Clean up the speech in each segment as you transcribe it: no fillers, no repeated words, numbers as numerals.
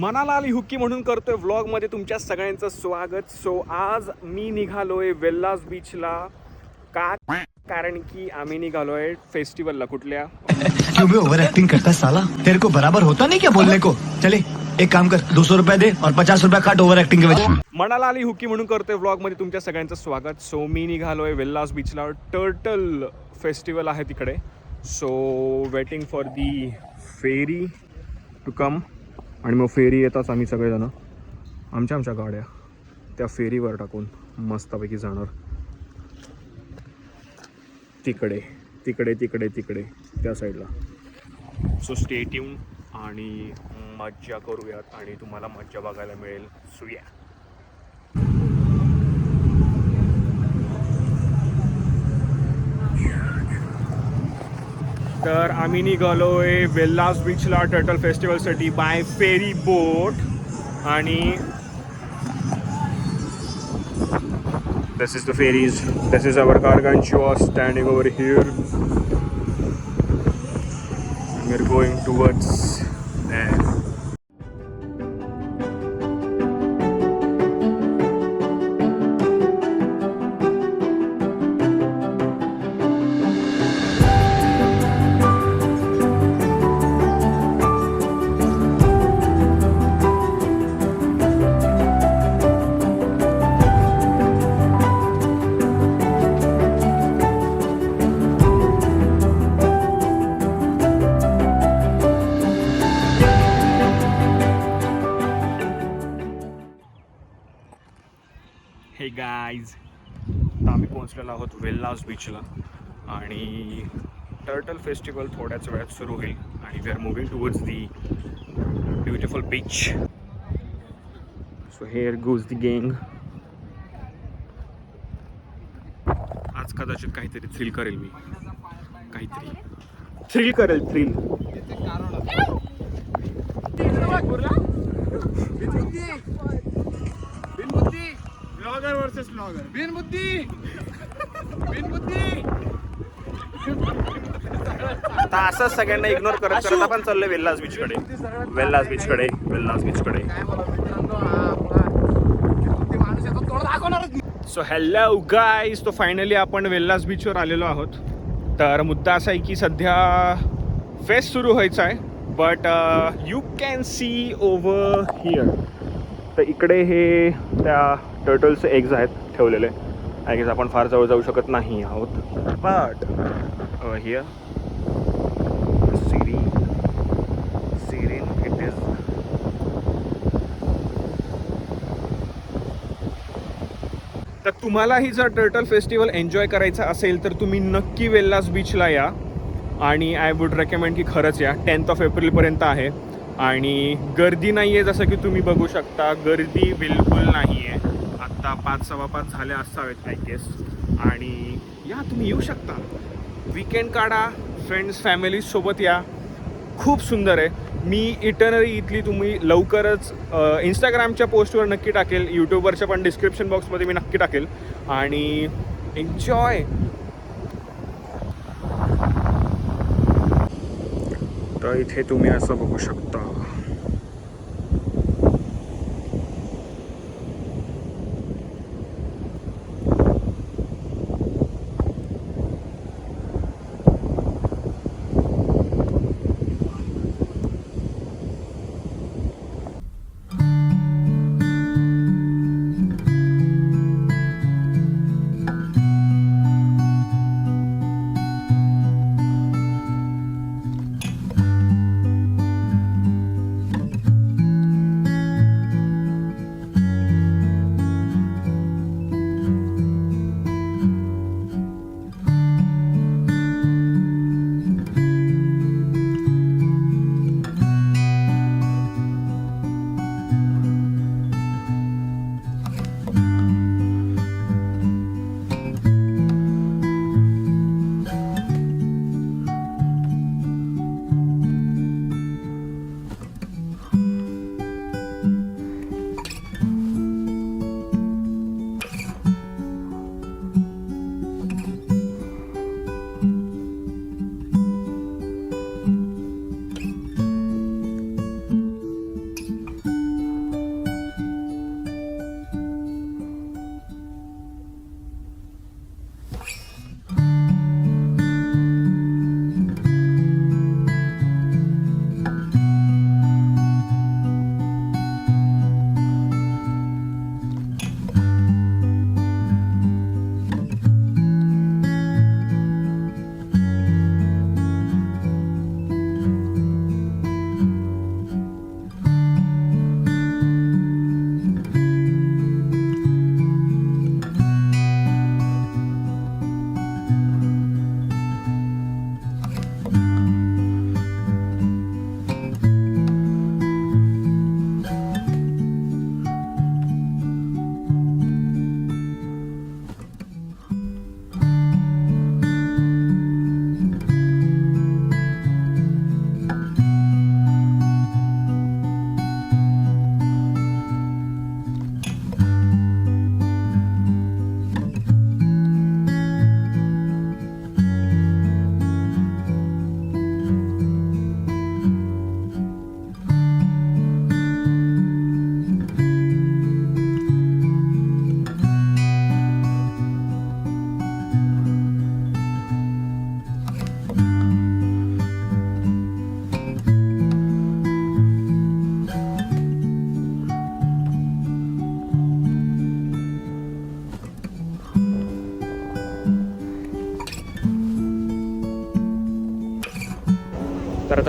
मनाला आली हुक्की म्हणून करतोय व्लॉगमध्ये तुमच्या सगळ्यांचं स्वागत. सो आज मी निघालोय वेल्लास बीचला. का? कारण की आम्ही निघालोय फेस्टिवलला. कुठल्या? क्यों भी ओवर एक्टिंग करता साला, तेरे को बराबर होता नहीं क्या बोलने को. चले एक काम कर, 200 रुपए दे और 50 रुपया काट ओवर एक्टिंग के वजह. मनाला आली हुक्की म्हणून करतोय व्लॉगमध्ये तुमच्या सगळ्यांचं स्वागत. सो मी निघालोय वेल्लास बीचला. टर्टल फेस्टिवल आहे तिकडे. So waiting for the ferry to come. आणि मग फेरी येताच आम्ही सगळेजण आमच्या गाड्या त्या फेरीवर टाकून मस्तपैकी जाणार तिकडे तिकडे तिकडे तिकडे त्या साईडला. सो स्टे ट्यून आणि मज्जा करूयात आणि तुम्हाला मज्जा बघायला मिळेल. सुया. तर आम्ही निघालोय वेल्लास बीचला टर्टल फेस्टिवलसाठी बाय फेरी बोट. आणि this is the ferries. This is our Gargantua standing over here. We are going towards there. Hey guys, आता आम्ही पोहोचलेलो आहोत वेल्लास बीचला आणि टर्टल फेस्टिवल थोड्याच वेळात सुरू होईल आणि we are moving towards the beautiful beach. So here goes the गँग. आज कदाचित काहीतरी थ्रिल करेल मी. काहीतरी थ्रिल करेल. थ्रिल. Blogger versus blogger. बिनबुद्धी. आता असंच सगळ्यांना इग्नोर करत करत आपण चाललोय वेल्लास बीचकडे. वेल्लास बीचकडे. वेल्लास बीचकडे. सो हॅलो गाईज, तो फायनली आपण वेल्लास बीचवर आलेलो आहोत. तर मुद्दा असा आहे की सध्या फेस्ट सुरू व्हायचा आहे. But you can C over here. तर इकडे हे त्या टर्टल्सचे एग्ज आहेत ठेवलेले. आय गेस आपण फार जवळ जाऊ शकत नाही आहोत. But here serene it is. तर तुम्हालाही जर टर्टल फेस्टिवल एन्जॉय करायचा असेल तर तुम्ही नक्की वेल्लास बीचला या. आणि आय वुड रेकमेंड की खरंच या. 10 एप्रिलपर्यंत आहे आणि गर्दी नाही आहे. जसं की तुम्ही बघू शकता गर्दी बिलकुल नाही आहे. आत्ता 5:15 झाले असावेत आय गेस. आणि या तुम्ही येऊ शकता. वीकेंड काढा, फ्रेंड्स फॅमिलीजसोबत या. खूप सुंदर आहे. मी इटनरी इथली तुम्ही लवकरच इंस्टाग्रामच्या पोस्टवर नक्की टाकेल. यूट्यूबवरच्या पण डिस्क्रिप्शन बॉक्समध्ये मी नक्की टाकेल. आणि एन्जॉय. तर इथे तुम्ही असं बघू शकता.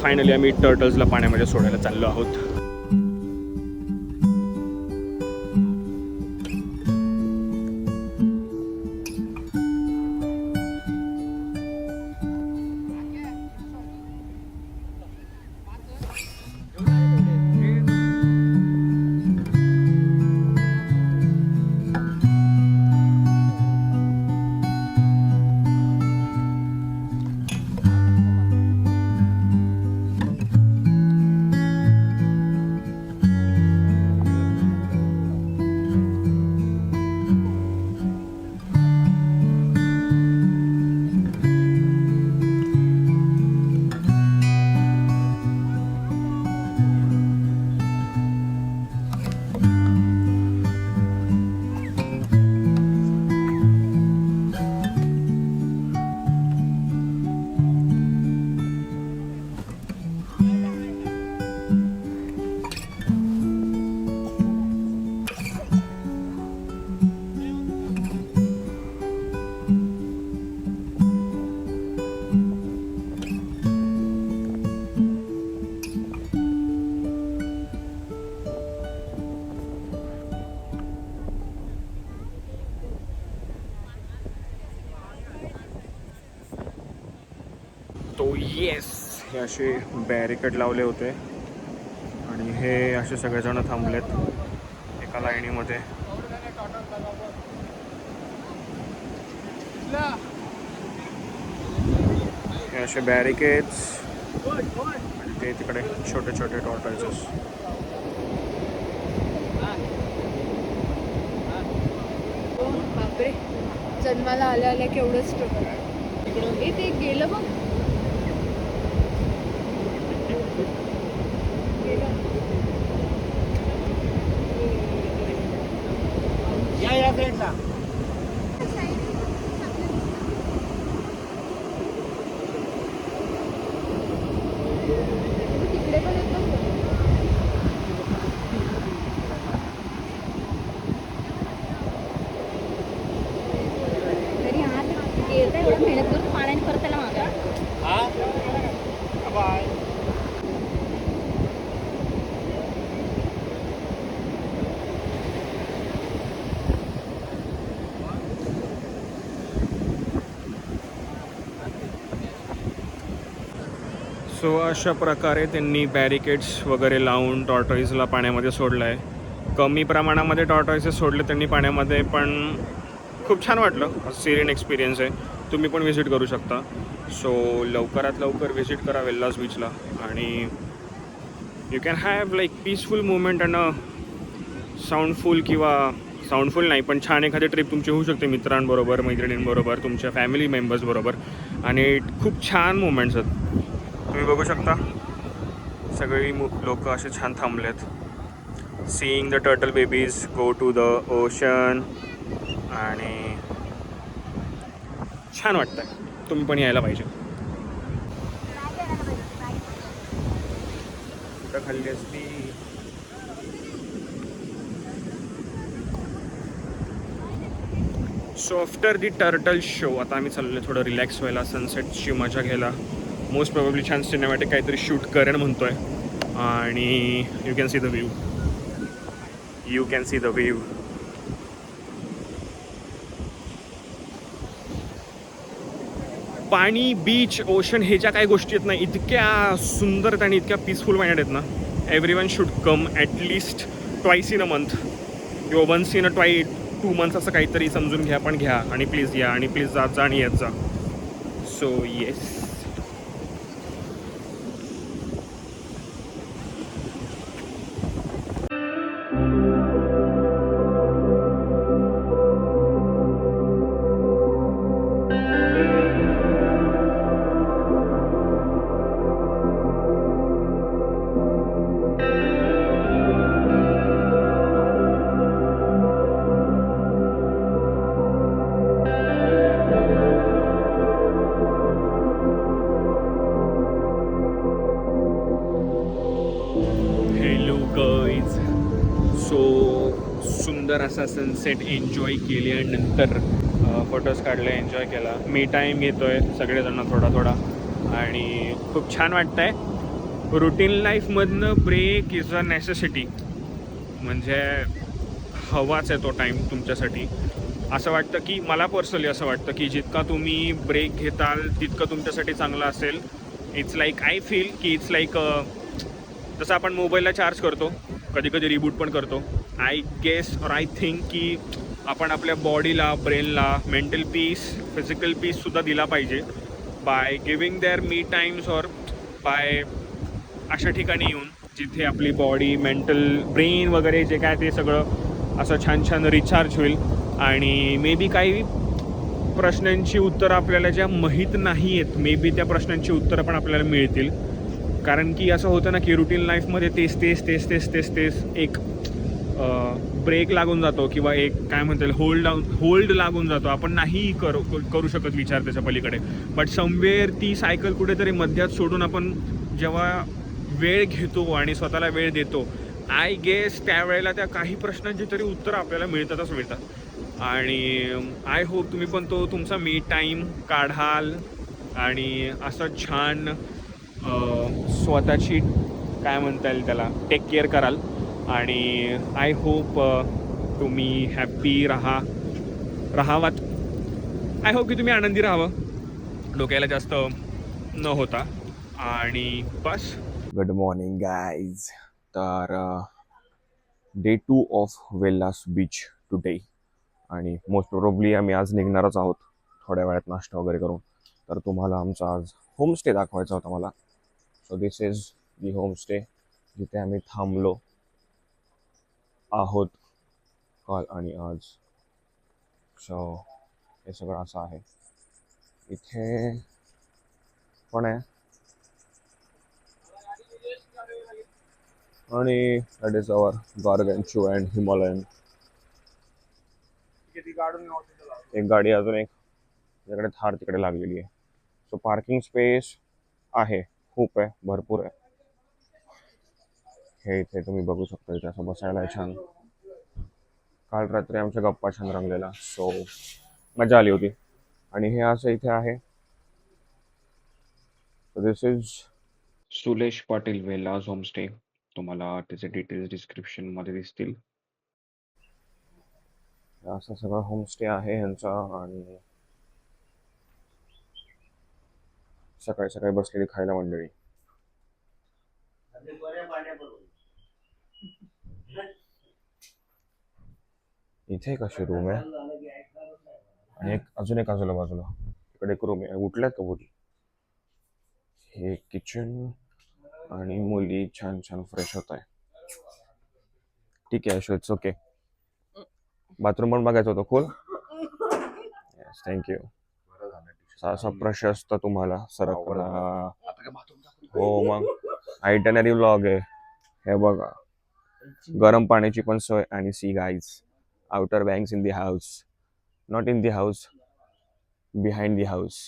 फायनली आम्ही टर्टल्सला पाण्यामध्ये सोडायला चाललो आहोत. तो येस, हे असे बॅरिकेड लावले होते आणि हे असे सगळेजण थांबलेत एका लाईनीमध्ये. हे असे बॅरिकेड्स आणि ते तिकडे छोटे छोटे टॉर्टॉइसेस. बापरे, जन्माला आल्या आल्या केवढं स्ट्रगल. ते गेलं बघ. या फ्रेंडला तिकडे पण येतो. तरी हा गेलं एवढं मेहनत करून पाण्याने परत त्याला मागा. बाय. सो अशा प्रकारे त्यांनी बॅरिकेड्स वगैरे लावून टॉर्टॉइजला पाण्यामध्ये सोडलं आहे. कमी प्रमाणामध्ये टॉर्टॉइसेस सोडले त्यांनी पाण्यामध्ये, पण खूप छान वाटलं. सिरेन एक्सपिरियन्स आहे, तुम्ही पण व्हिजिट करू शकता. सो लवकरात लवकर व्हिजिट करा वेल्लास बीचला आणि you can have like peaceful movement and soundful, किंवा साऊंडफुल नाही पण छान एखादी ट्रिप तुमची होऊ शकते मित्रांबरोबर, मैत्रिणींबरोबर, तुमच्या फॅमिली मेंबर्सबरोबर. आणि खूप छान मुवमेंट्स आहेत, तुम्ही बघू शकता. सगळी लोक असे छान थांबलेत. Seeing the turtle babies go to the ocean आणि छान वाटतंय. तुम्ही पण यायला पाहिजे. खाल्ली असती. So after the turtle show आता आम्ही चाललो थोडं रिलॅक्स व्हायला, सनसेटची मजा घ्यायला. मोस्ट प्रोबेबली छान सिनेमॅटिक काहीतरी शूट करेन म्हणतोय. आणि you can see the view, you can see the view. पाणी, बीच, ओशन हे ज्या काही गोष्टी आहेत ना, इतक्या सुंदर आणि इतक्या पीसफुल माइंडेड आहेत ना. Every one should come at least twice in a month किंवा वन्स इन अ 2 months असं काहीतरी समजून घ्या, पण घ्या. आणि प्लीज या आणि प्लीज जात जा आणि येत जा. So yes. सुंदर असा सनसेट एन्जॉय केल्यानंतर फोटोज काढले, एन्जॉय केला. मी टाईम घेतो आहे सगळेजण थोडा थोडा आणि खूप छान वाटतं आहे. रुटीन लाईफमधनं ब्रेक इज अ नेसेसिटी. म्हणजे हवाच आहे तो टाईम तुमच्यासाठी. असं वाटतं की मला पर्सनली असं वाटतं की जितका तुम्ही ब्रेक घेताल तितकं तुमच्यासाठी चांगलं असेल. इट्स लाईक आय फील की इट्स लाईक जसं आपण मोबाईलला चार्ज करतो, कधी कधी रिबूट पण करतो. आय गेस और आय थिंक की आपण आपल्या बॉडीला, ब्रेनला मेंटल पीस, फिजिकल पीससुद्धा दिला पाहिजे by giving their me times और बाय अशा ठिकाणी येऊन जिथे आपली बॉडी, मेंटल, ब्रेन वगैरे जे काय ते सगळं असं छान छान रिचार्ज होईल. आणि मे बी काही प्रश्नांची उत्तरं आपल्याला ज्या माहीत नाही आहेत, मे बी त्या प्रश्नांची उत्तरं पण आपल्याला मिळतील. कारण की असं होतं ना की रुटीन लाईफमध्ये तेच तेच तेच तेच तेच तेच एक ब्रेक लागून जातो किंवा एक काय म्हणता येईल होल्ड लागून जातो. आपण नाही करू शकत विचार त्याच्या पलीकडे. बट समवेअर ती सायकल कुठेतरी मध्यात सोडून आपण जेव्हा वेळ घेतो आणि स्वतःला वेळ देतो, आय गेस त्यावेळेला त्या काही प्रश्नांची तरी उत्तरं आपल्याला मिळतातच मिळतात. आणि आय होप तुम्ही पण तो तुमचा मी टाईम काढाल आणि असं छान स्वतःची काय म्हणता येईल त्याला टेक केअर कराल. आणि आय होप तुम्ही हॅप्पी राहावात. आय होप की तुम्ही आनंदी राहावं, डोक्याला जास्त न होता. आणि बस. Good morning guys. तर day 2 of Velas beach today. आणि मोस्ट प्रोबेबली आम्ही आज निघणारच आहोत थोड्या वेळात नाश्ता वगैरे करून. तर तुम्हाला आमचा आज होमस्टे दाखवायचा होता मला. So this is the homestay जिथे आम्ही थांबलो आहोत काल आणि आज. सो हे सगळं असं आहे. इथे पण आहे आणि दॅट इज अवर गार्गेंचो अँड हिमालयन. एक गाडी अजून एक त्याकडे थार तिकडे लागलेली आहे. सो पार्किंग स्पेस आहे, खूप आहे, भरपूर आहे. हे इथे तुम्ही बघू शकता. इथे असं बसायला छान. काल रात्री आमच्या गप्पा छान रंगलेला. सो मजा आली होती. आणि हे असं इथे आहे. दिस इज सुलेश पाटील वेल्लाज होमस्टे. तुम्हाला त्याचे डिटेल्स डिस्क्रिप्शनमध्ये दिसतील. असं सगळं होमस्टे आहे ह्यांचा. आणि सकाळी सकाळी बसलेली खायला मंडळी. इथे कशी रूम आहे आणि अजून एक बाजूला इकडे एक रूम आहे. उठल्यात का मुली? हे किचन आणि मुली छान छान फ्रेश होत आहे. ठीक आहे अशो, इट्स ओके. बाथरूम पण बघायचं होतं खोल. Yes, thank you. असा प्रशस्त तुम्हाला सरकला. हो मग आयटनरी व्लॉग आहे हे बघा. गरम पाण्याची पण सोय. आणि see guys, outer banks in the house, not in the house, behind the house.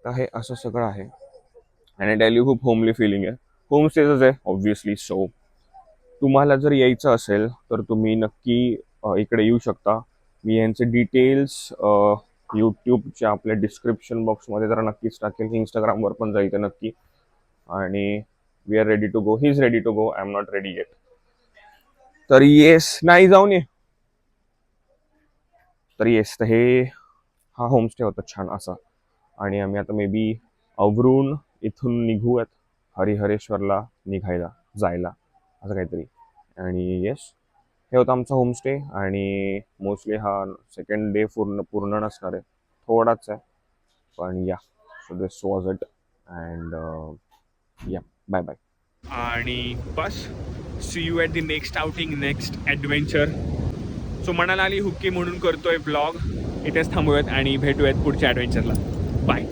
तर हे असं सगळं आहे. आणि डेली खूप होमली फिलिंग आहे. होमस्टेच आहे ऑब्व्हियसली. सो तुम्हाला जर यायचं असेल तर तुम्ही नक्की इकडे येऊ शकता. मी यांचे डिटेल्स यूट्यूबच्या आपल्या डिस्क्रिप्शन बॉक्समध्ये जरा नक्कीच टाकेल. इंस्टाग्रामवर पण जाईल ते नक्की. आणि we are ready to go. He is ready to go. I am not ready yet. तर येस, नाही जाऊन ये. तर येस, तर हे हा होमस्टे होता छान असा. आणि आम्ही आता मे बी अवरून इथून निघूयात हरिहरेश्वरला जायला असं काहीतरी. आणि येस, हे होतं आमचा होमस्टे. आणि मोस्टली हा सेकंड डे पूर्ण नसणार आहे, थोडाच आहे. पण yeah, so this was it. And yeah, bye bye. आणि बस, see you at the next outing, next adventure. So मनाला आली हुक्की म्हणून करतोय ब्लॉग. इथेच थांबूयात आणि भेटूयात पुढच्या ॲडव्हेंचरला. बाय.